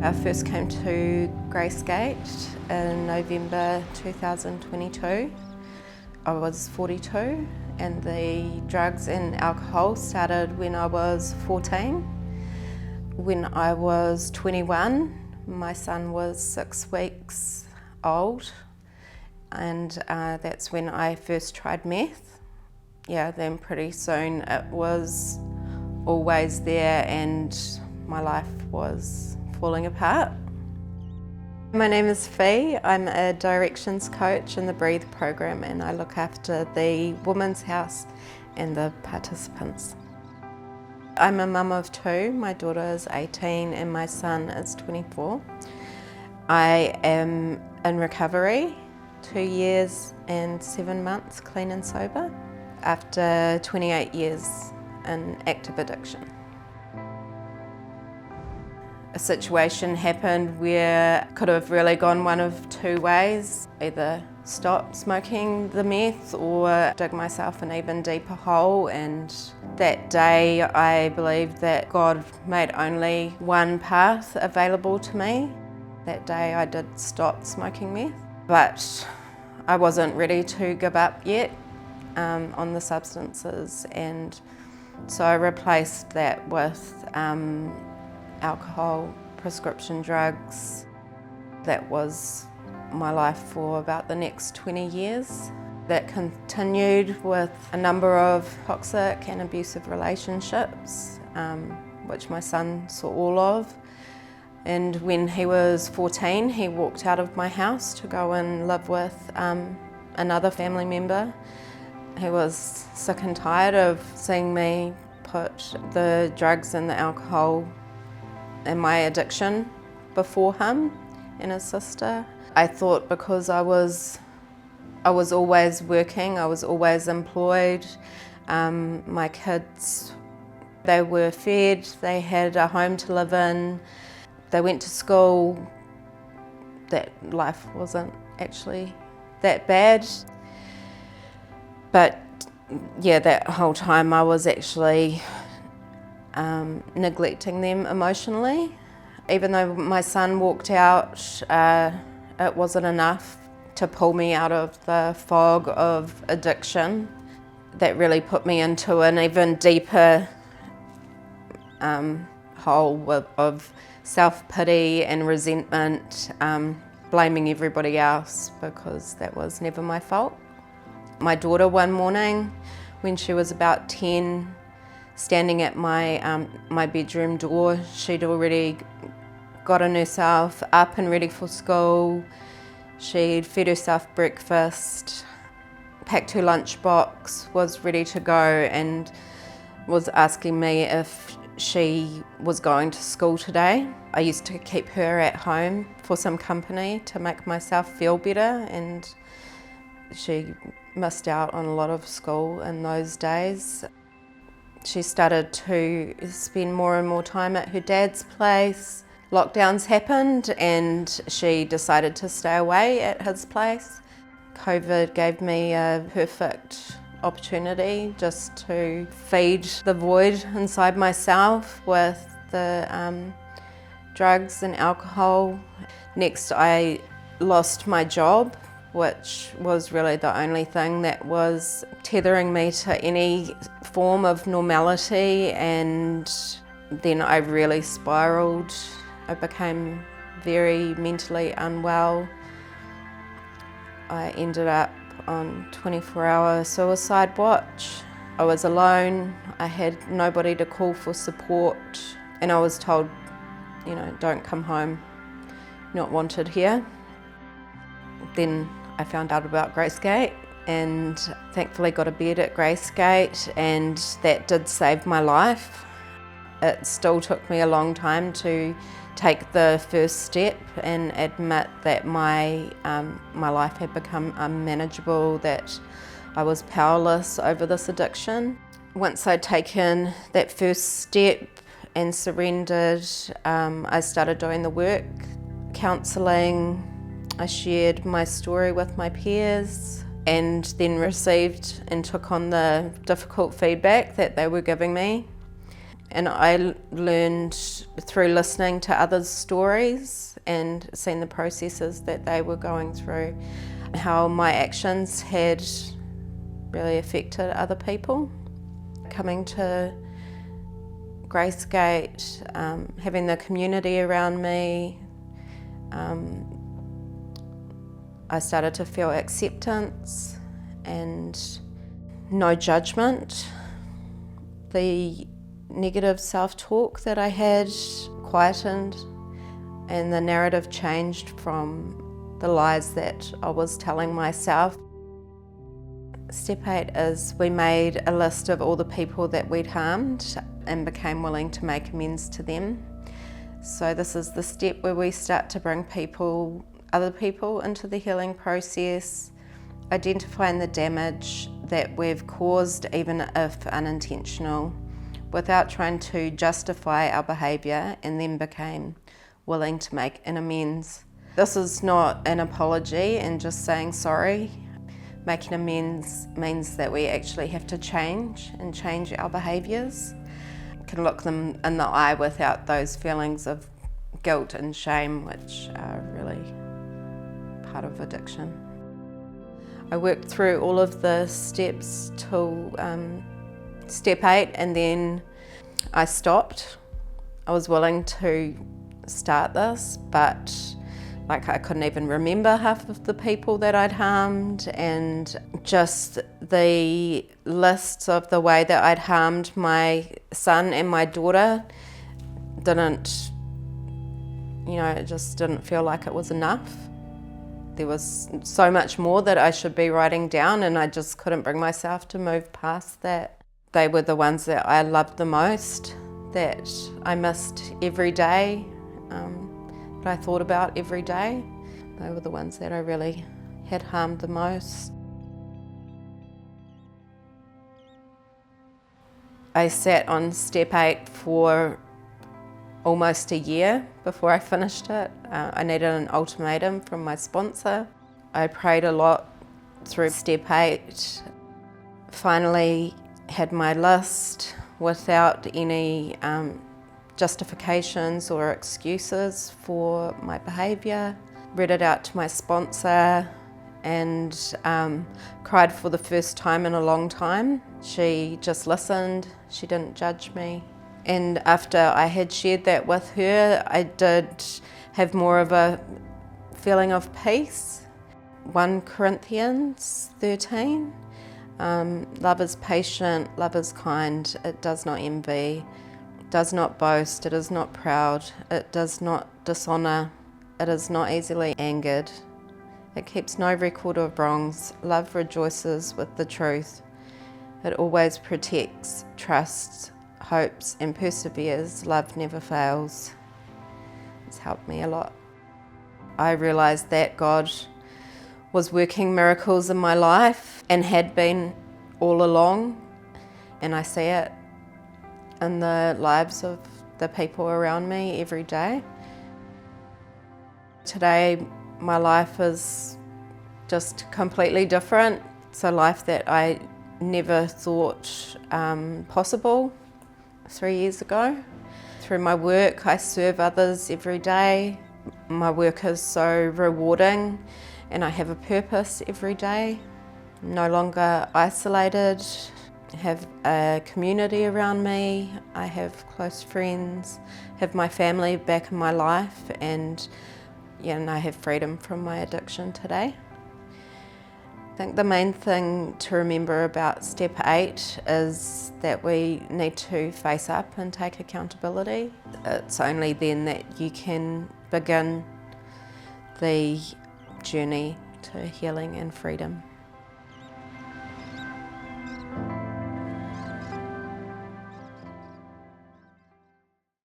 I first came to Gracegate in November 2022. I was 42 and the drugs and alcohol started when I was 14. When I was 21, my son was 6 weeks old, and that's when I first tried meth. Then pretty soon it was always there and my life was falling apart. My name is Fee. I'm a directions coach in the Breathe program, and I look after the Women's House and the participants. I'm a mum of 2. My daughter is 18 and my son is 24. I am in recovery, 2 years and 7 months clean and sober, after 28 years in active addiction. A situation happened where I could have really gone one of 2 ways: either stop smoking the meth or dig myself an even deeper hole. And that day I believed that God made only one path available to me. That day I did stop smoking meth, but I wasn't ready to give up yet on the substances, and so I replaced that with alcohol, prescription drugs. That was my life for about the next 20 years. That continued with a number of toxic and abusive relationships, which my son saw all of. And when he was 14, he walked out of my house to go and live with another family member. He was sick and tired of seeing me put the drugs and the alcohol and my addiction before him and his sister. I thought because I was always working, I was always employed, my kids, they were fed, they had a home to live in, they went to school, that life wasn't actually that bad. But yeah, that whole time I was actually neglecting them emotionally. Even though my son walked out, it wasn't enough to pull me out of the fog of addiction. That really put me into an even deeper hole of self-pity and resentment, blaming everybody else because that was never my fault. My daughter one morning, when she was about 10, standing at my bedroom door, she'd already gotten herself up and ready for school. She'd fed herself breakfast, packed her lunchbox, was ready to go, and was asking me if she was going to school today. I used to keep her at home for some company to make myself feel better, and she missed out on a lot of school in those days. She started to spend more and more time at her dad's place. Lockdowns happened and she decided to stay away at his place. COVID gave me a perfect opportunity just to feed the void inside myself with the drugs and alcohol. Next, I lost my job, which was really the only thing that was tethering me to any form of normality, and then I really spiraled. I became very mentally unwell. I ended up on 24-hour suicide watch. I was alone, I had nobody to call for support, and I was told, don't come home, not wanted here. Then I found out about Gracegate and thankfully got a bed at Gracegate, and that did save my life. It still took me a long time to take the first step and admit that my life had become unmanageable, that I was powerless over this addiction. Once I'd taken that first step and surrendered, I started doing the work, counselling. I shared my story with my peers and then received and took on the difficult feedback that they were giving me. And I learned through listening to others' stories and seeing the processes that they were going through, how my actions had really affected other people. Coming to Gracegate, having the community around me, I started to feel acceptance and no judgment. The negative self-talk that I had quietened, and the narrative changed from the lies that I was telling myself. Step 8 is we made a list of all the people that we'd harmed and became willing to make amends to them. So this is the step where we start to bring other people into the healing process, identifying the damage that we've caused, even if unintentional, without trying to justify our behaviour, and then became willing to make an amends. This is not an apology and just saying sorry. Making amends means that we actually have to change our behaviours. Can look them in the eye without those feelings of guilt and shame, which are really part of addiction. I worked through all of the steps till step 8, and then I stopped. I was willing to start this, but I couldn't even remember half of the people that I'd harmed, and just the lists of the way that I'd harmed my son and my daughter it just didn't feel like it was enough. There was so much more that I should be writing down, and I just couldn't bring myself to move past that. They were the ones that I loved the most, that I missed every day, that I thought about every day. They were the ones that I really had harmed the most. I sat on step 8 for almost a year before I finished it. I needed an ultimatum from my sponsor. I prayed a lot through step 8. Finally had my list without any justifications or excuses for my behaviour. Read it out to my sponsor and cried for the first time in a long time. She just listened, she didn't judge me. And after I had shared that with her, I did have more of a feeling of peace. 1 Corinthians 13, love is patient, love is kind, it does not envy, it does not boast, it is not proud, it does not dishonour, it is not easily angered, it keeps no record of wrongs, love rejoices with the truth, it always protects, trusts, hopes and perseveres, love never fails. It's helped me a lot. I realised that God was working miracles in my life and had been all along, and I see it in the lives of the people around me every day. Today my life is just completely different. It's a life that I never thought possible 3 years ago. Through my work, I serve others every day. My work is so rewarding and I have a purpose every day. I'm no longer isolated. I have a community around me. I have close friends, have my family back in my life, and I have freedom from my addiction today. I think the main thing to remember about step 8 is that we need to face up and take accountability. It's only then that you can begin the journey to healing and freedom.